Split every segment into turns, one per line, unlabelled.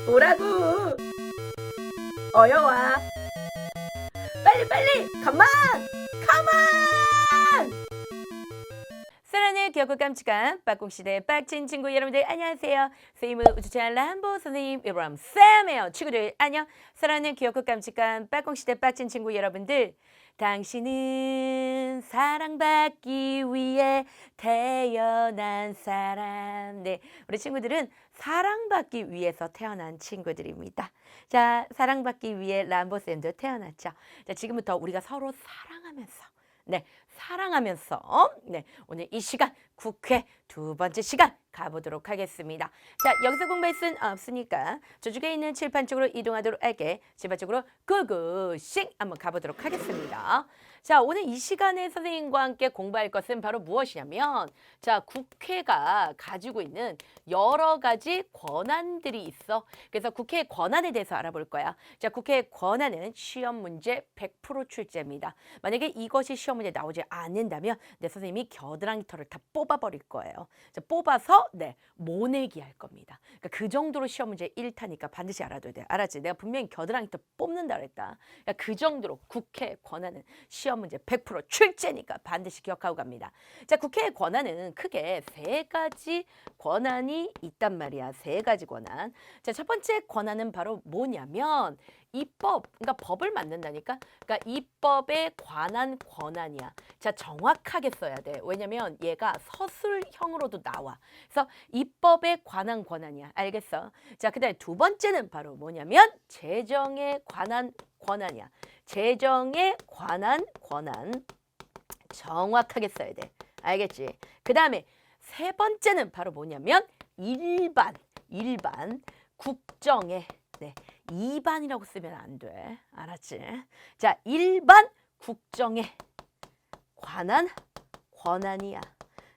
오라고. 어여와. 빨리. 컴온. 사랑하는 귀엽고 깜찍한 빡공시대 빡친 친구 여러분들 안녕하세요. 세임의 우주체험 람보 선생님 이브람 쌤이에요. 친구들 안녕. 사랑하는 귀엽고 깜찍한 빡공시대 빡친 친구 여러분들, 당신은 사랑받기 위해 태어난 사람. 네, 우리 친구들은 사랑받기 위해서 태어난 친구들입니다. 자, 사랑받기 위해 람보쌤도 태어났죠. 자, 지금부터 우리가 서로 사랑하면서 오늘 이 시간 국회 두 번째 시간 가보도록 하겠습니다. 자, 여기서 공부할 순 없으니까 저쪽에 있는 칠판 쪽으로 이동하도록 할게. 칠판 쪽으로 고고싱 한번 가보도록 하겠습니다. 자, 오늘 이 시간에 선생님과 함께 공부할 것은 바로 무엇이냐면, 자, 국회가 가지고 있는 여러 가지 권한들이 있어. 그래서 국회의 권한에 대해서 알아볼 거야. 자, 국회의 권한은 시험 문제 100% 출제입니다. 만약에 이것이 시험 문제에 나오지 않는다면 내 선생님이 겨드랑이 털을 다 뽑아버릴 거예요. 자, 뽑아서 모내기 할 겁니다. 그러니까 그 정도로 시험 문제 1타니까 반드시 알아둬야 돼. 알았지? 내가 분명히 겨드랑이 털 뽑는다 그랬다. 그러니까 그 정도로 국회의 권한은 시험 문제 100% 출제니까 반드시 기억하고 갑니다. 자, 국회의 권한은 크게 세 가지 권한이 있단 말이야. 세 가지 권한. 자, 첫 번째 권한은 바로 뭐냐면 입법, 그러니까 법을 만든다니까. 그러니까 입법에 관한 권한이야. 자, 정확하게 써야 돼. 왜냐면 얘가 서술형으로도 나와. 그래서 입법에 관한 권한이야. 알겠어? 자, 그다음에 두 번째는 바로 뭐냐면 재정에 관한 권한이야. 재정에 관한 권한 정확하게 써야 돼. 알겠지? 그다음에 세 번째는 바로 뭐냐면 일반 국정에 2반이라고 쓰면 안 돼. 알았지? 자, 일반 국정에 관한 권한이야.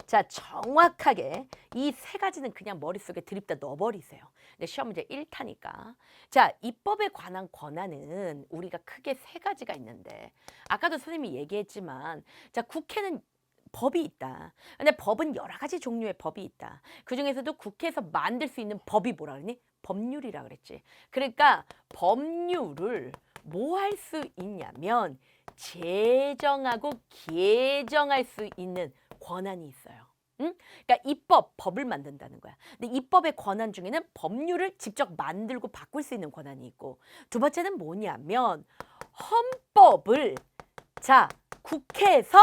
자, 정확하게 이 세 가지는 그냥 머릿속에 드립다 넣어버리세요. 근데 시험 문제 1타니까. 자, 입법에 관한 권한은 우리가 크게 세 가지가 있는데, 아까도 선생님이 얘기했지만, 자, 국회는 법이 있다. 근데 법은 여러 가지 종류의 법이 있다. 그중에서도 국회에서 만들 수 있는 법이 뭐라 그러니? 법률이라 그랬지. 그러니까 법률을 뭐 할 수 있냐면 제정하고 개정할 수 있는 권한이 있어요. 응? 그러니까 법을 만든다는 거야. 근데 입법의 권한 중에는 법률을 직접 만들고 바꿀 수 있는 권한이 있고, 두 번째는 뭐냐면 헌법을 국회에서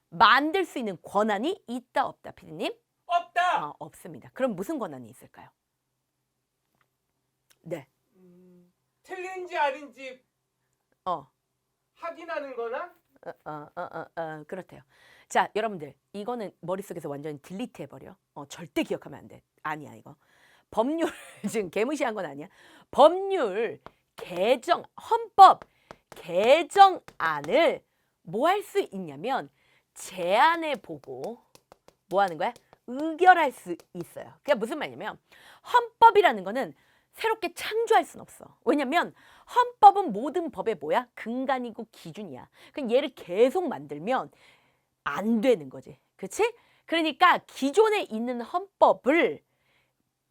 만들 수 있는 권한이 있다 없다, 피디님?
없다.
없습니다. 그럼 무슨 권한이 있을까요? 네.
틀린지 아닌지
어.
확인하는 거나?
그렇대요. 자, 여러분들 이거는 머릿속에서 완전히 딜리트 해버려. 절대 기억하면 안 돼. 아니야, 이거. 법률 지금 개무시한 건 아니야. 법률 개정, 헌법 개정안을 뭐 할 수 있냐면 제안해 보고 뭐 하는 거야? 의결할 수 있어요. 그게 무슨 말이냐면 헌법이라는 거는 새롭게 창조할 수는 없어. 왜냐면 헌법은 모든 법의 뭐야? 근간이고 기준이야. 그럼 얘를 계속 만들면 안 되는 거지. 그렇지? 그러니까 기존에 있는 헌법을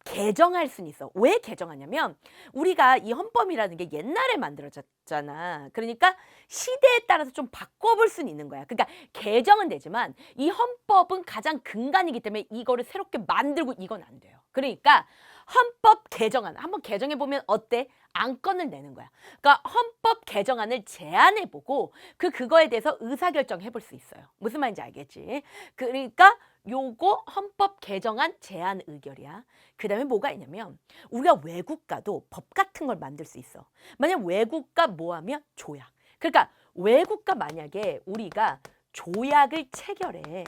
개정할 수는 있어. 왜 개정하냐면 우리가 이 헌법이라는 게 옛날에 만들어졌잖아. 그러니까 시대에 따라서 좀 바꿔볼 수는 있는 거야. 그러니까 개정은 되지만 이 헌법은 가장 근간이기 때문에 이거를 새롭게 만들고 이건 안 돼요. 그러니까 헌법 개정안 한번 개정해 보면 어때? 안건을 내는 거야. 그러니까 헌법 개정안을 제안해보고 그거에 대해서 의사결정해 볼 수 있어요. 무슨 말인지 알겠지? 그러니까 요거 헌법 개정안 제안 의결이야. 그 다음에 뭐가 있냐면 우리가 외국가도 법 같은 걸 만들 수 있어. 만약 외국가 뭐 하면 조약. 그러니까 외국가 만약에 우리가 조약을 체결해.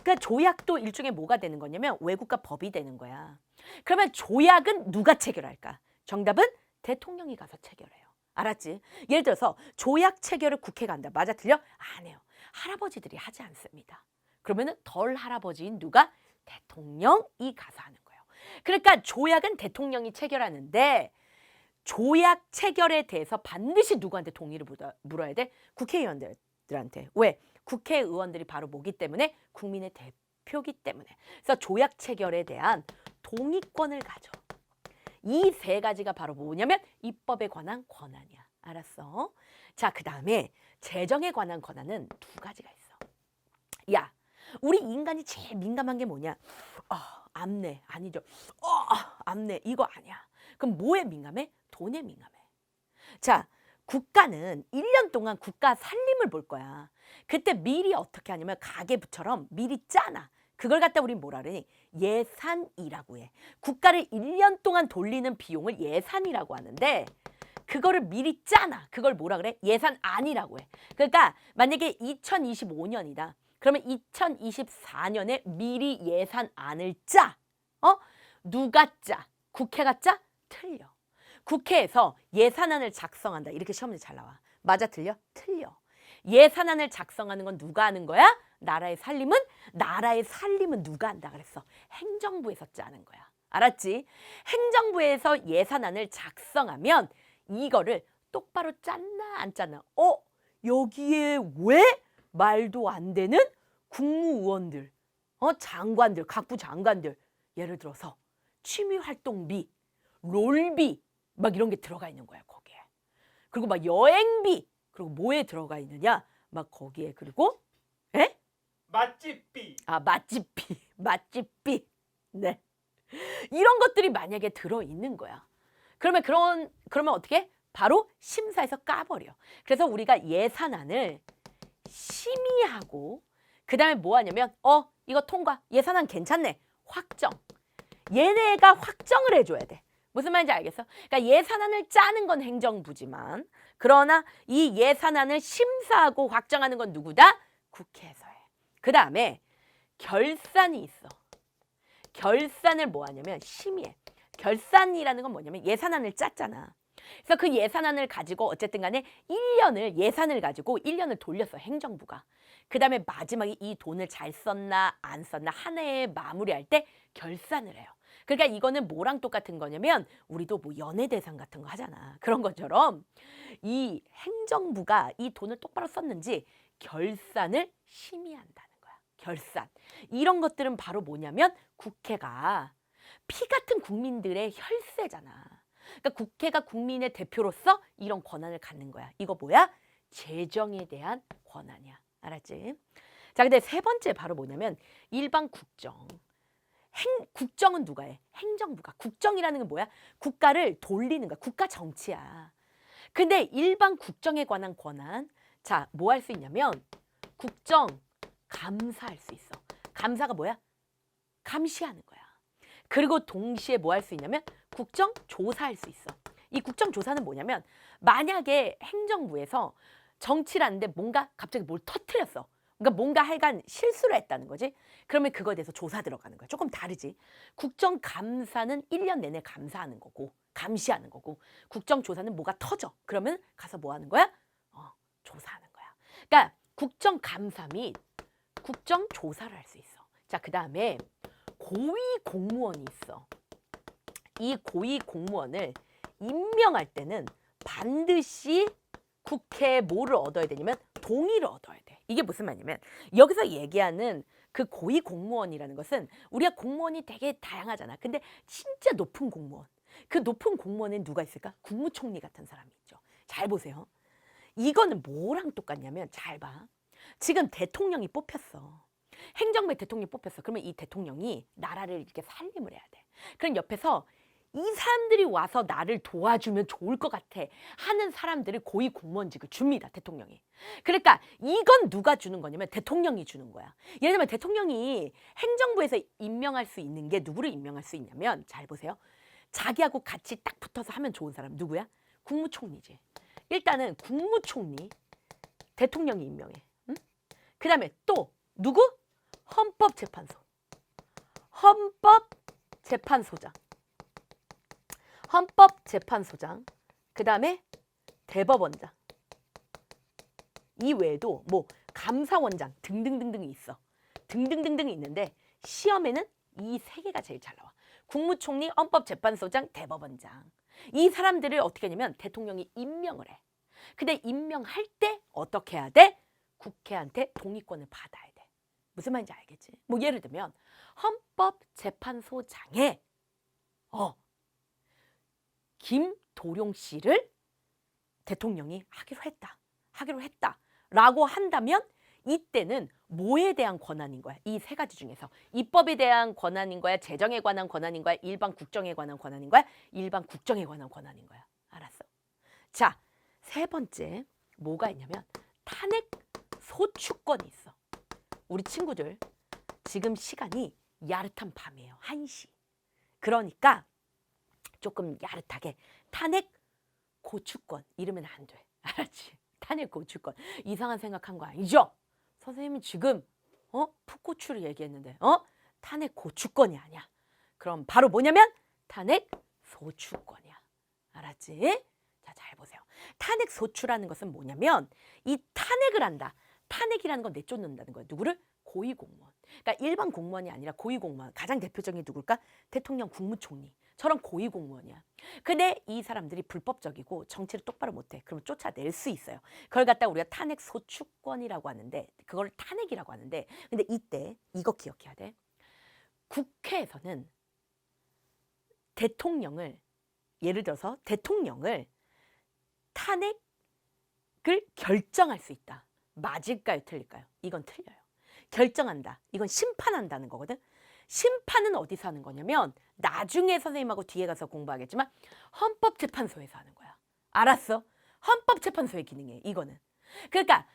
그러니까 조약도 일종의 뭐가 되는 거냐면 외국가 법이 되는 거야. 그러면 조약은 누가 체결할까? 정답은 대통령이 가서 체결해요. 알았지? 예를 들어서 조약 체결을 국회가 한다. 맞아, 틀려? 안 해요. 할아버지들이 하지 않습니다. 그러면은 덜 할아버지인 누가? 대통령이 가서 하는 거예요. 그러니까 조약은 대통령이 체결하는데 조약 체결에 대해서 반드시 누구한테 동의를 물어야 돼? 국회의원들한테. 왜? 국회의원들이 바로 뭐기 때문에? 국민의 대표기 때문에. 그래서 조약 체결에 대한 동의권을 가져. 이 세 가지가 바로 뭐냐면 입법에 관한 권한이야. 알았어? 자, 그 다음에 재정에 관한 권한은 두 가지가 있어. 야, 우리 인간이 제일 민감한 게 뭐냐? 암내 아니죠. 암내 이거 아니야. 그럼 뭐에 민감해? 돈에 민감해. 자, 국가는 1년 동안 국가 살림을 볼 거야. 그때 미리 어떻게 하냐면 가계부처럼 미리 짜놔. 그걸 갖다 우리 뭐라 그러니? 예산이라고 해. 국가를 1년 동안 돌리는 비용을 예산이라고 하는데 그거를 미리 짜놔. 그걸 뭐라 그래? 예산안이라고 해. 그러니까 만약에 2025년이다. 그러면 2024년에 미리 예산안을 짜. 누가 짜? 국회가 짜? 틀려. 국회에서 예산안을 작성한다. 이렇게 시험에 잘 나와. 맞아, 틀려? 틀려. 예산안을 작성하는 건 누가 하는 거야? 나라의 살림은 누가 한다 그랬어? 행정부에서 짜는 거야. 알았지? 행정부에서 예산안을 작성하면 이거를 똑바로 짰나 안 짰나? 여기에 왜 말도 안 되는 국무위원들, 장관들, 각부 장관들, 예를 들어서 취미활동비, 롤비 막 이런 게 들어가 있는 거야 거기에. 그리고 막 여행비, 그리고 뭐에 들어가 있느냐? 막 거기에 그리고
맛집비.
맛집비. 네. 이런 것들이 만약에 들어 있는 거야. 그러면 어떻게? 바로 심사에서 까버려. 그래서 우리가 예산안을 심의하고 그다음에 뭐 하냐면 이거 통과. 예산안 괜찮네. 확정. 얘네가 확정을 해줘야 돼. 무슨 말인지 알겠어? 그러니까 예산안을 짜는 건 행정부지만 그러나 이 예산안을 심사하고 확정하는 건 누구다? 국회에서 해. 그 다음에 결산이 있어. 결산을 뭐 하냐면 심의해. 결산이라는 건 뭐냐면 예산안을 짰잖아. 그래서 그 예산안을 가지고 어쨌든 간에 1년을 예산을 가지고 1년을 돌렸어 행정부가. 그 다음에 마지막에 이 돈을 잘 썼나 안 썼나 한 해에 마무리할 때 결산을 해요. 그러니까 이거는 뭐랑 똑같은 거냐면 우리도 뭐 연예대상 같은 거 하잖아. 그런 것처럼 이 행정부가 이 돈을 똑바로 썼는지 결산을 심의한다는 거야. 결산. 이런 것들은 바로 뭐냐면 국회가 피 같은 국민들의 혈세잖아. 그러니까 국회가 국민의 대표로서 이런 권한을 갖는 거야. 이거 뭐야? 재정에 대한 권한이야. 알았지? 자, 근데 세 번째 바로 뭐냐면 일반 국정. 국정은 누가 해? 행정부가. 국정이라는 건 뭐야? 국가를 돌리는 거야. 국가 정치야. 근데 일반 국정에 관한 권한. 자, 뭐 할 수 있냐면 국정 감사할 수 있어. 감사가 뭐야? 감시하는 거야. 그리고 동시에 뭐 할 수 있냐면 국정 조사할 수 있어. 이 국정 조사는 뭐냐면 만약에 행정부에서 정치를 하는데 뭔가 갑자기 뭘 터뜨렸어. 그러니까 뭔가 하여간 실수를 했다는 거지. 그러면 그거에 대해서 조사 들어가는 거야. 조금 다르지. 국정감사는 1년 내내 감사하는 거고 감시하는 거고 국정조사는 뭐가 터져. 그러면 가서 뭐 하는 거야? 조사하는 거야. 그러니까 국정감사 및 국정조사를 할 수 있어. 자, 그 다음에 고위 공무원이 있어. 이 고위 공무원을 임명할 때는 반드시 국회에 뭐를 얻어야 되냐면 동의를 얻어야 돼. 이게 무슨 말이냐면 여기서 얘기하는 그 고위 공무원이라는 것은 우리가 공무원이 되게 다양하잖아. 근데 진짜 높은 공무원. 그 높은 공무원엔 누가 있을까? 국무총리 같은 사람이 있죠. 잘 보세요. 이거는 뭐랑 똑같냐면 잘 봐. 지금 대통령이 뽑혔어. 행정부의 대통령이 뽑혔어. 그러면 이 대통령이 나라를 이렇게 살림을 해야 돼. 그럼 옆에서 이 사람들이 와서 나를 도와주면 좋을 것 같아 하는 사람들을 고위 공무원직을 줍니다. 대통령이. 그러니까 이건 누가 주는 거냐면 대통령이 주는 거야. 예를 들면 대통령이 행정부에서 임명할 수 있는 게 누구를 임명할 수 있냐면 잘 보세요. 자기하고 같이 딱 붙어서 하면 좋은 사람 누구야? 국무총리지. 일단은 국무총리 대통령이 임명해. 응? 그 다음에 또 누구? 헌법재판소. 헌법재판소장. 헌법재판소장, 그 다음에 대법원장. 이 외에도 뭐 감사원장 등등등등이 있어. 등등등등이 있는데 시험에는 이 세 개가 제일 잘 나와. 국무총리, 헌법재판소장, 대법원장. 이 사람들을 어떻게 하냐면 대통령이 임명을 해. 근데 임명할 때 어떻게 해야 돼? 국회한테 동의권을 받아야 돼. 무슨 말인지 알겠지? 뭐 예를 들면 헌법재판소장에 김도룡 씨를 대통령이 하기로 했다라고 한다면 이때는 뭐에 대한 권한인 거야? 이 세 가지 중에서 입법에 대한 권한인 거야? 재정에 관한 권한인 거야? 일반 국정에 관한 권한인 거야? 일반 국정에 관한 권한인 거야. 알았어? 자, 세 번째 뭐가 있냐면 탄핵 소추권이 있어. 우리 친구들 지금 시간이 야릇한 밤이에요. 1시. 그러니까 조금 야릇하게 탄핵 고추권 이러면 안 돼. 알았지? 탄핵 고추권. 이상한 생각한 거 아니죠? 선생님이 지금 풋고추를 얘기했는데 탄핵 고추권이 아니야. 그럼 바로 뭐냐면 탄핵 소추권이야. 알았지? 자, 잘 보세요. 탄핵 소추라는 것은 뭐냐면 이 탄핵을 한다. 탄핵이라는 건 내쫓는다는 거야. 누구를? 고위공무원. 그러니까 일반 공무원이 아니라 고위공무원. 가장 대표적인 누굴까? 대통령, 국무총리처럼 고위공무원이야. 근데 이 사람들이 불법적이고 정치를 똑바로 못해. 그러면 쫓아낼 수 있어요. 그걸 갖다 우리가 탄핵 소추권이라고 하는데 그걸 탄핵이라고 하는데 근데 이때 이거 기억해야 돼. 국회에서는 대통령을 예를 들어서 대통령을 탄핵을 결정할 수 있다. 맞을까요? 틀릴까요? 이건 틀려요. 결정한다. 이건 심판한다는 거거든. 심판은 어디서 하는 거냐면 나중에 선생님하고 뒤에 가서 공부하겠지만 헌법재판소에서 하는 거야. 알았어? 헌법재판소의 기능이에요. 이거는. 그러니까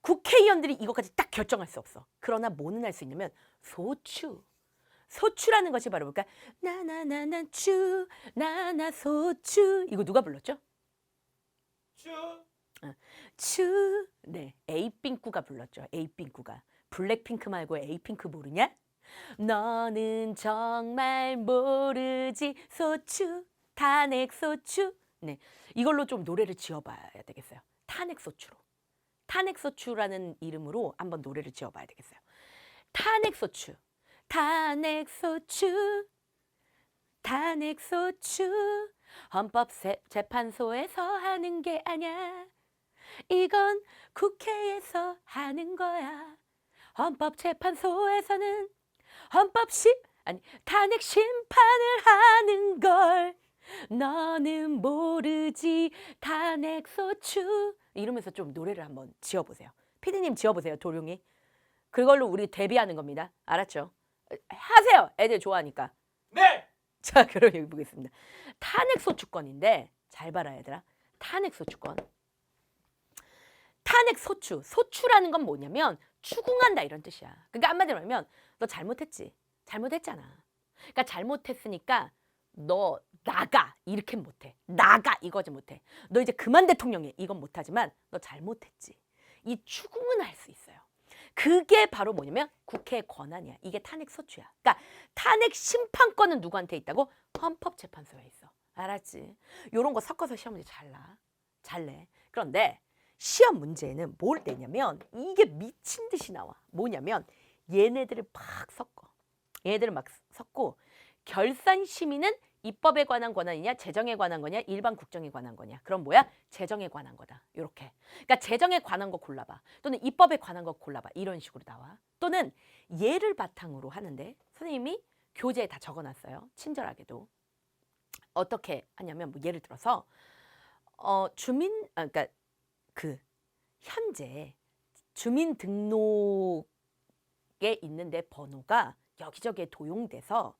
국회의원들이 이것까지 딱 결정할 수 없어. 그러나 뭐는 할 수 있냐면 소추. 소추라는 것이 바로 뭘까? 나나나나 추 나나 소추. 이거 누가 불렀죠? 추. 네, 에이핑크가 불렀죠. 에이핑크가. 블랙핑크 말고 에이핑크 모르냐? 너는 정말 모르지 소추 탄핵 소추. 네, 이걸로 좀 노래를 지어봐야 되겠어요. 탄핵 소추로. 탄핵 소추라는 이름으로 한번 노래를 지어봐야 되겠어요. 탄핵 소추. 탄핵 소추. 탄핵 소추. 헌법재판소에서 하는 게 아니야. 이건 국회에서 하는 거야. 헌법재판소에서는 탄핵 심판을 하는 걸 너는 모르지 탄핵 소추. 이러면서 좀 노래를 한번 지어보세요. 피디님 지어보세요. 도룡이. 그걸로 우리 데뷔하는 겁니다. 알았죠? 하세요. 애들 좋아하니까.
네.
자, 그럼 여기 보겠습니다. 탄핵 소추권인데 잘 봐라 얘들아. 탄핵 소추권. 탄핵 소추. 소추라는 건 뭐냐면 추궁한다 이런 뜻이야. 그러니까 한마디로 하면 너 잘못했지. 잘못했잖아. 그러니까 잘못했으니까 너 나가 이렇게 못해. 나가 이거지 못해. 너 이제 그만 대통령해. 이건 못하지만 너 잘못했지. 이 추궁은 할 수 있어요. 그게 바로 뭐냐면 국회의 권한이야. 이게 탄핵 소추야. 그러니까 탄핵 심판권은 누구한테 있다고? 헌법재판소에 있어. 알았지? 요런 거 섞어서 시험 문제 잘 내. 그런데 시험 문제에는 뭘 내냐면 이게 미친 듯이 나와. 뭐냐면 얘네들을 막 섞어. 얘네들을 막 섞고 결산 심의는 입법에 관한 권한이냐 재정에 관한 거냐 일반 국정에 관한 거냐. 그럼 뭐야? 재정에 관한 거다. 요렇게. 그러니까 재정에 관한 거 골라봐. 또는 입법에 관한 거 골라봐. 이런 식으로 나와. 또는 예를 바탕으로 하는데 선생님이 교재에 다 적어놨어요. 친절하게도. 어떻게 하냐면 뭐 예를 들어서 그러니까 그 현재 주민등록에 있는데 번호가 여기저기에 도용돼서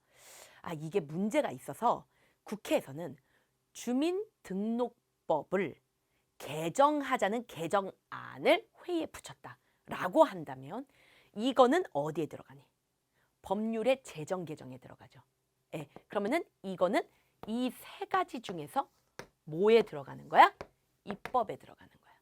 이게 문제가 있어서 국회에서는 주민등록법을 개정하자는 개정안을 회의에 붙였다라고 한다면 이거는 어디에 들어가니? 법률의 재정 개정에 들어가죠. 예, 그러면은 이거는 이 세 가지 중에서 뭐에 들어가는 거야? 입법에 들어가는 거야.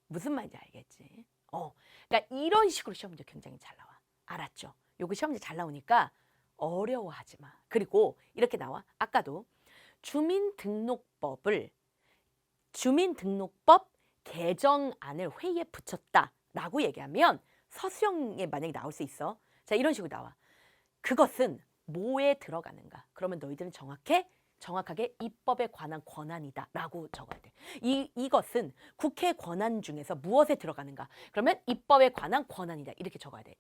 무슨 말인지 알겠지? 그러니까 이런 식으로 시험 문제 굉장히 잘 나와. 알았죠? 요거 시험 문제 잘 나오니까 어려워하지 마. 그리고 이렇게 나와. 아까도 주민등록법 개정안을 회의에 붙였다라고 얘기하면 서술형에 만약에 나올 수 있어. 자, 이런 식으로 나와. 그것은 뭐에 들어가는가? 그러면 너희들은 정확하게 입법에 관한 권한이다라고 적어야 돼. 이것은 국회 권한 중에서 무엇에 들어가는가? 그러면 입법에 관한 권한이다. 이렇게 적어야 돼.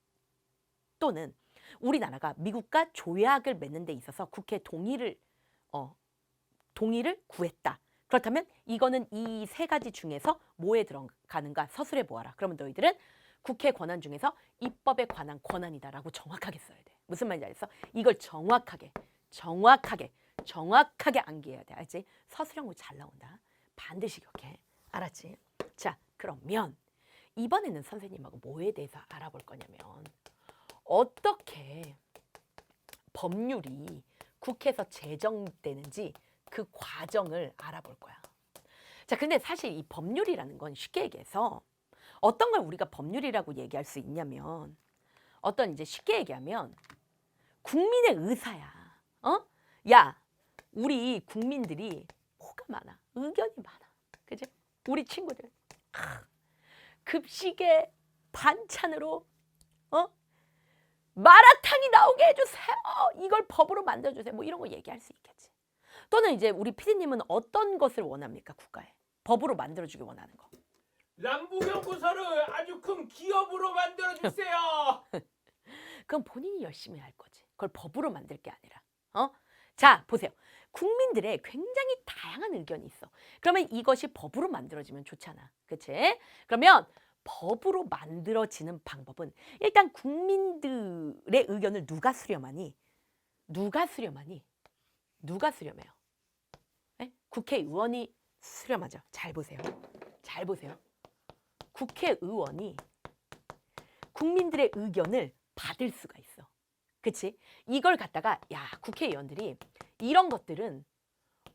또는 우리나라가 미국과 조약을 맺는 데 있어서 국회 동의를 구했다. 그렇다면 이거는 이 세 가지 중에서 뭐에 들어가는가 서술해 보아라. 그러면 너희들은 국회 권한 중에서 입법에 관한 권한이다라고 정확하게 써야 돼. 무슨 말인지 알겠어? 이걸 정확하게 암기해야 돼. 알지? 서술형 공부 잘 나온다. 반드시 기억해. 알았지? 자, 그러면 이번에는 선생님하고 뭐에 대해서 알아볼 거냐면 어떻게 법률이 국회에서 제정되는지 그 과정을 알아볼 거야. 자, 근데 사실 이 법률이라는 건 쉽게 얘기해서 어떤 걸 우리가 법률이라고 얘기할 수 있냐면 어떤 이제 쉽게 얘기하면 국민의 의사야. 야, 우리 국민들이 뭐가 많아. 의견이 많아. 그지? 우리 친구들. 급식에 반찬으로 마라탕이 나오게 해주세요. 이걸 법으로 만들어주세요. 뭐 이런 거 얘기할 수 있겠지. 또는 이제 우리 피디님은 어떤 것을 원합니까? 국가에. 법으로 만들어주길 원하는 거.
남북연구소를 아주 큰 기업으로 만들어주세요.
그건 본인이 열심히 할 거지. 그걸 법으로 만들 게 아니라. 자, 보세요. 국민들의 굉장히 다양한 의견이 있어. 그러면 이것이 법으로 만들어지면 좋잖아. 그치? 그러면 법으로 만들어지는 방법은 일단 국민들의 의견을 누가 수렴하니? 누가 수렴해요? 네? 국회의원이 수렴하죠. 잘 보세요. 국회의원이 국민들의 의견을 받을 수가 있어. 그치? 이걸 갖다가 야, 국회의원들이 이런 것들은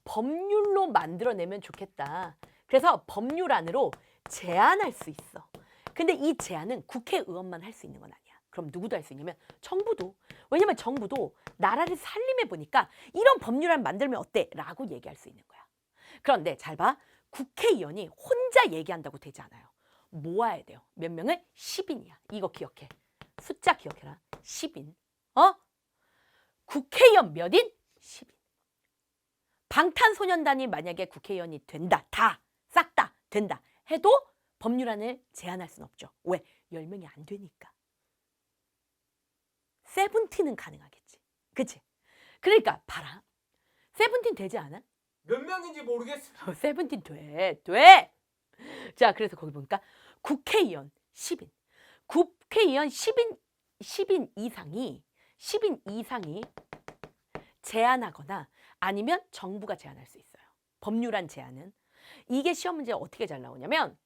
법률로 만들어내면 좋겠다. 그래서 법률안으로 제안할 수 있어. 근데 이 제안은 국회의원만 할 수 있는 건 아니야. 그럼 누구도 할 수 있냐면 정부도. 왜냐면 정부도 나라를 살림해 보니까 이런 법률안 만들면 어때? 라고 얘기할 수 있는 거야. 그런데 잘 봐. 국회의원이 혼자 얘기한다고 되지 않아요. 모아야 돼요. 몇 명을? 10인이야. 이거 기억해. 숫자 기억해라. 10인. 국회의원 몇인? 10인. 방탄소년단이 만약에 국회의원이 된다. 싹 다 된다. 해도 법률안을 제안할 수는 없죠. 왜? 10명이 안 되니까. 세븐틴은 가능하겠지. 그치? 그러니까 봐라. 세븐틴 되지 않아?
몇 명인지 모르겠어.
세븐틴 돼. 자, 그래서 거기 보니까 국회의원 10인. 국회의원 10인 이상이 제안하거나 아니면 정부가 제안할 수 있어요. 법률안 제안은. 이게 시험 문제 어떻게 잘 나오냐면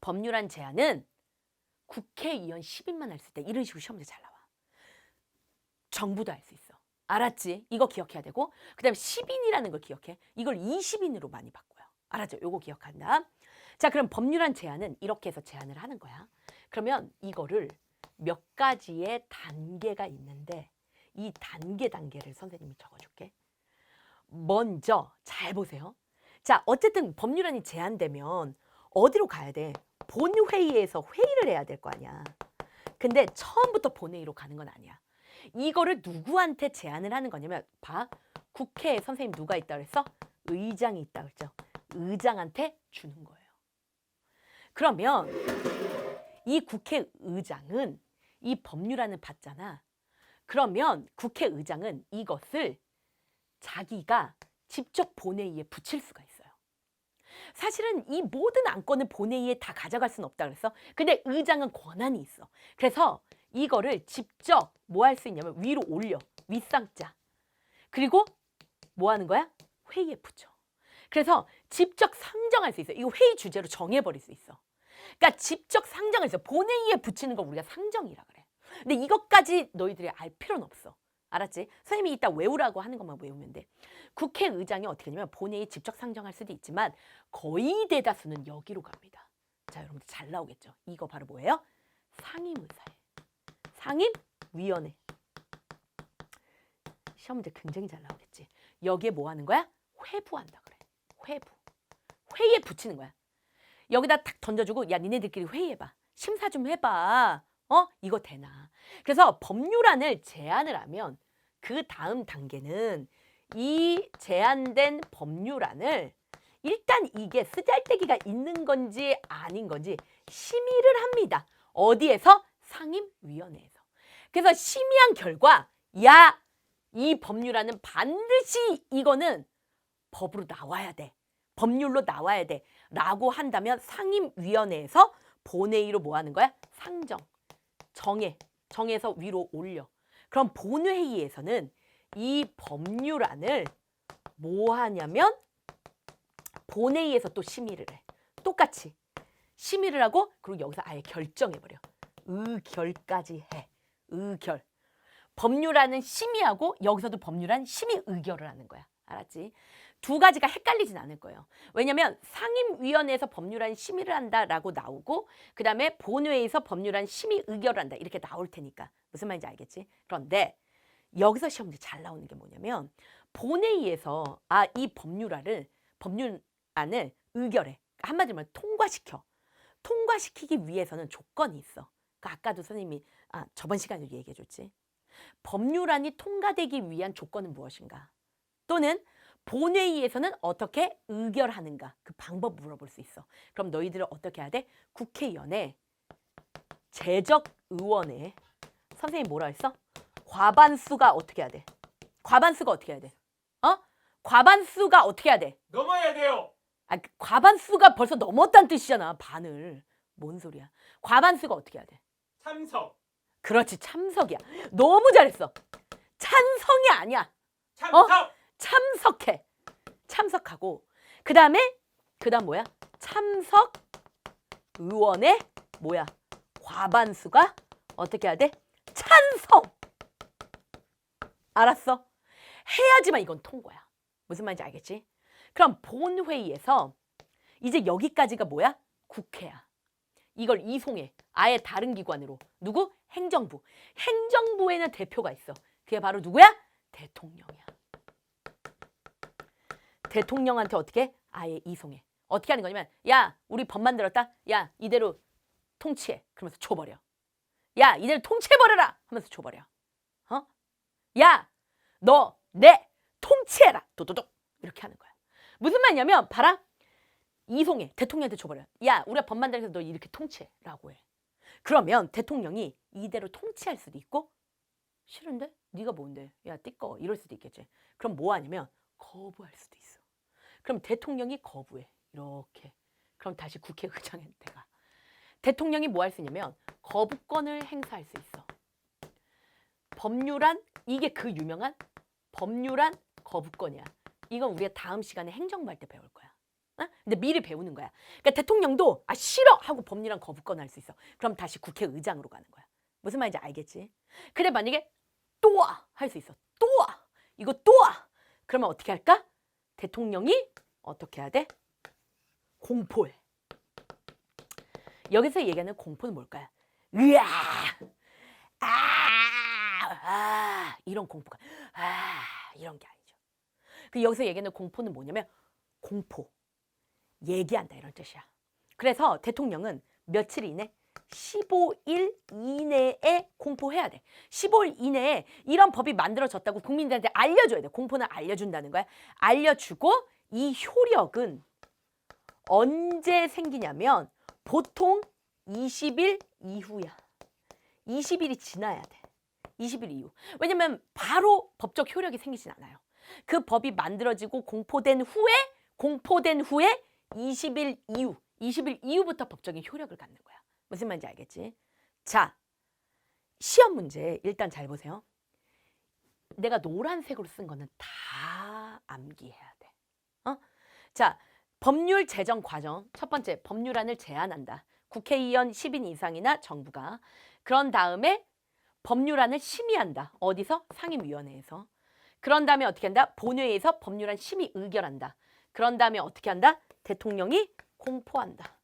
법률안 제안은 국회의원 10인만 할 수 있다. 이런 식으로 시험 문제 잘 나와. 정부도 할 수 있어. 알았지? 이거 기억해야 되고 그 다음에 10인이라는 걸 기억해. 이걸 20인으로 많이 바꿔요. 알았죠? 요거 기억한다. 자, 그럼 법률안 제안은 이렇게 해서 제안을 하는 거야. 그러면 이거를 몇 가지의 단계가 있는데 이 단계를 선생님이 적어줄게. 먼저 잘 보세요. 자, 어쨌든 법률안이 제안되면 어디로 가야 돼? 본회의에서 회의를 해야 될 거 아니야. 근데 처음부터 본회의로 가는 건 아니야. 이거를 누구한테 제안을 하는 거냐면 봐. 국회에 선생님 누가 있다 그랬어? 의장이 있다 그랬죠. 의장한테 주는 거예요. 그러면 이 국회의장은 이 법률안을 받잖아. 그러면 국회의장은 이것을 자기가 직접 본회의에 붙일 수가 있어요. 사실은 이 모든 안건을 본회의에 다 가져갈 수는 없다 그랬어. 근데 의장은 권한이 있어. 그래서 이거를 직접 뭐 할 수 있냐면 위로 올려. 윗상자. 그리고 뭐 하는 거야? 회의에 붙여. 그래서 직접 상정할 수 있어. 이거 회의 주제로 정해버릴 수 있어. 그러니까 직접 상정할 수 있어. 본회의에 붙이는 거 우리가 상정이라 그래. 근데 이것까지 너희들이 알 필요는 없어. 알았지? 선생님이 이따 외우라고 하는 것만 외우면 돼. 국회의장이 어떻게 하냐면 본회의에 직접 상정할 수도 있지만 거의 대다수는 여기로 갑니다. 자, 여러분들 잘 나오겠죠? 이거 바로 뭐예요? 상임의사예요. 상임위원회. 시험 문제 굉장히 잘 나오겠지? 여기에 뭐 하는 거야? 회부한다 그래. 회부. 회의에 붙이는 거야. 여기다 탁 던져주고 야, 니네들끼리 회의해봐. 심사 좀 해봐. 이거 되나? 그래서 법률안을 제안을 하면 그 다음 단계는 이 제안된 법률안을 일단 이게 쓰잘데기가 있는 건지 아닌 건지 심의를 합니다. 어디에서? 상임위원회에서. 그래서 심의한 결과 야, 이 법률안은 반드시 이거는 법으로 나와야 돼. 법률로 나와야 돼 라고 한다면 상임위원회에서 본회의로 뭐 하는 거야? 상정, 정해서 위로 올려. 그럼 본회의에서는 이 법률안을 뭐 하냐면 본회의에서 또 심의를 해. 똑같이 심의를 하고 그리고 여기서 아예 결정해버려. 의결까지 해. 의결. 법률안은 심의하고 여기서도 법률안 심의 의결을 하는 거야. 알았지? 두 가지가 헷갈리진 않을 거예요. 왜냐면 상임위원회에서 법률안 심의를 한다라고 나오고 그다음에 본회의에서 법률안 심의 의결을 한다. 이렇게 나올 테니까. 무슨 말인지 알겠지? 그런데 여기서 시험 문제 잘 나오는 게 뭐냐면 본회의에서 이 법률안을 의결해. 한마디로 말하면 통과시켜. 통과시키기 위해서는 조건이 있어. 아까도 선생님이 저번 시간에도 얘기해 줬지. 법률안이 통과되기 위한 조건은 무엇인가? 또는 본회의에서는 어떻게 의결하는가? 그 방법 물어볼 수 있어. 그럼 너희들은 어떻게 해야 돼? 국회의원에 재적의원에 선생님 뭐라 했어? 과반수가 어떻게 해야 돼? 과반수가 어떻게 해야 돼? 과반수가 어떻게 해야 돼?
넘어야 돼요.
과반수가 벌써 넘었다는 뜻이잖아. 반을. 뭔 소리야? 과반수가 어떻게 해야 돼?
참석.
그렇지, 참석이야. 너무 잘했어. 찬성이 아니야.
참석.
참석해. 참석하고 그다음 뭐야? 참석 의원의 뭐야? 과반수가 어떻게 해야 돼? 찬성. 알았어? 해야지만 이건 통과야. 무슨 말인지 알겠지? 그럼 본회의에서 이제 여기까지가 뭐야? 국회야. 이걸 이송해. 아예 다른 기관으로. 누구? 행정부. 행정부에는 대표가 있어. 그게 바로 누구야? 대통령이야. 대통령한테 어떻게? 아예 이송해. 어떻게 하는 거냐면 야, 우리 법 만들었다. 야, 이대로 통치해. 그러면서 줘버려. 야, 이대로 통치해버려라. 하면서 줘버려. 야, 너 내 통치해라. 도도독. 이렇게 하는 거야. 무슨 말이냐면 봐라. 이송해. 대통령한테 줘버려. 야, 우리가 법 만들어서 너 이렇게 통치해. 라고 해. 그러면 대통령이 이대로 통치할 수도 있고 싫은데? 네가 뭔데? 야, 띠꺼. 이럴 수도 있겠지. 그럼 뭐 하냐면 거부할 수도 있어. 그럼 대통령이 거부해. 이렇게. 그럼 다시 국회의장한테 가. 대통령이 뭐 할 수 있냐면 거부권을 행사할 수 있어. 법률안, 이게 그 유명한 법률안 거부권이야. 이건 우리가 다음 시간에 행정부 할 때 배울 거야. 근데 미리 배우는 거야. 그러니까 대통령도 싫어 하고 법률안 거부권 할 수 있어. 그럼 다시 국회의장으로 가는 거야. 무슨 말인지 알겠지? 근데 만약에 또 와 할 수 있어. 또 와. 이거 또 와. 그러면 어떻게 할까? 대통령이 어떻게 해야 돼? 공포해. 여기서 얘기하는 공포는 뭘까요? 으아! 이런 공포가 이런 게 아니죠. 그 여기서 얘기하는 공포는 뭐냐면 공포. 얘기한다 이런 뜻이야. 그래서 대통령은 며칠 이내 15일 이내에 공포해야 돼. 15일 이내에 이런 법이 만들어졌다고 국민들한테 알려줘야 돼. 공포는 알려준다는 거야. 알려주고 이 효력은 언제 생기냐면 보통 20일 이후야. 20일이 지나야 돼. 20일 이후. 왜냐면 바로 법적 효력이 생기진 않아요. 그 법이 만들어지고 공포된 후에 20일 이후부터 법적인 효력을 갖는 거야. 무슨 말인지 알겠지? 자, 시험 문제 일단 잘 보세요. 내가 노란색으로 쓴 거는 다 암기해야 돼. 자, 법률 제정 과정. 첫 번째, 법률안을 제안한다. 국회의원 10인 이상이나 정부가. 그런 다음에 법률안을 심의한다. 어디서? 상임위원회에서. 그런 다음에 어떻게 한다? 본회의에서 법률안 심의 의결한다. 그런 다음에 어떻게 한다? 대통령이 공포한다.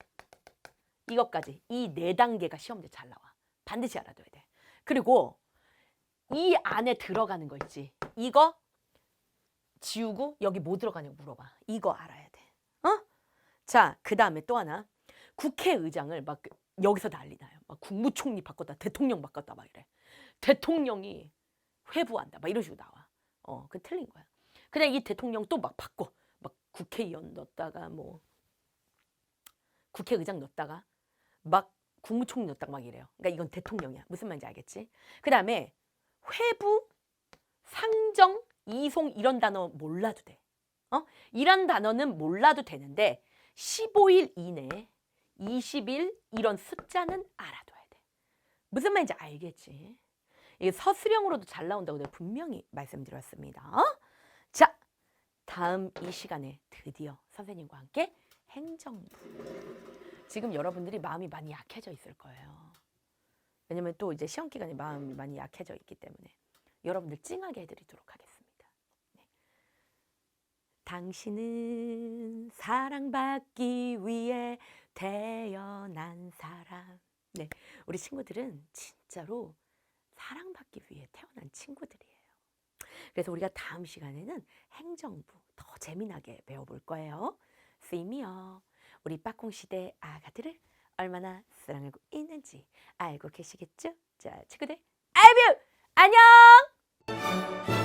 이것까지. 이 4단계가 시험제 잘 나와. 반드시 알아둬야 돼. 그리고 이 안에 들어가는 거 있지. 이거 지우고 여기 뭐 들어가냐고 물어봐. 이거 알아야 돼. 자, 그 다음에 또 하나. 국회의장을 막 여기서 난리 나요. 막 국무총리 바꿨다. 대통령 바꿨다. 막 이래. 대통령이 회부한다. 막 이런 식으로 나와. 그 틀린 거야. 그냥 이 대통령 또 막 바꿔. 막 국회의원 넣었다가 뭐 국회의장 넣었다가 막 국무총리 넣었다가 막 이래요. 그러니까 이건 대통령이야. 무슨 말인지 알겠지? 그 다음에 회부, 상정, 이송 이런 단어 몰라도 돼. 이란 단어는 몰라도 되는데 15일 이내, 20일 이런 숫자는 알아둬야 돼. 무슨 말인지 알겠지? 이게 서술형으로도 잘 나온다고 내가 분명히 말씀드렸습니다. 자, 다음 이 시간에 드디어 선생님과 함께 행정부. 지금 여러분들이 마음이 많이 약해져 있을 거예요. 왜냐면 또 이제 시험 기간에 마음이 많이 약해져 있기 때문에 여러분들 찡하게 해드리도록 하겠습니다. 네. 당신은 사랑받기 위해 태어난 사람. 네, 우리 친구들은 진짜로 사랑받기 위해 태어난 친구들이에요. 그래서 우리가 다음 시간에는 행정부 더 재미나게 배워볼 거예요. 쓰임이요. 우리 빠콩시대 아가들을 얼마나 사랑하고 있는지 알고 계시겠죠? 자, 친구들, I love you! 안녕!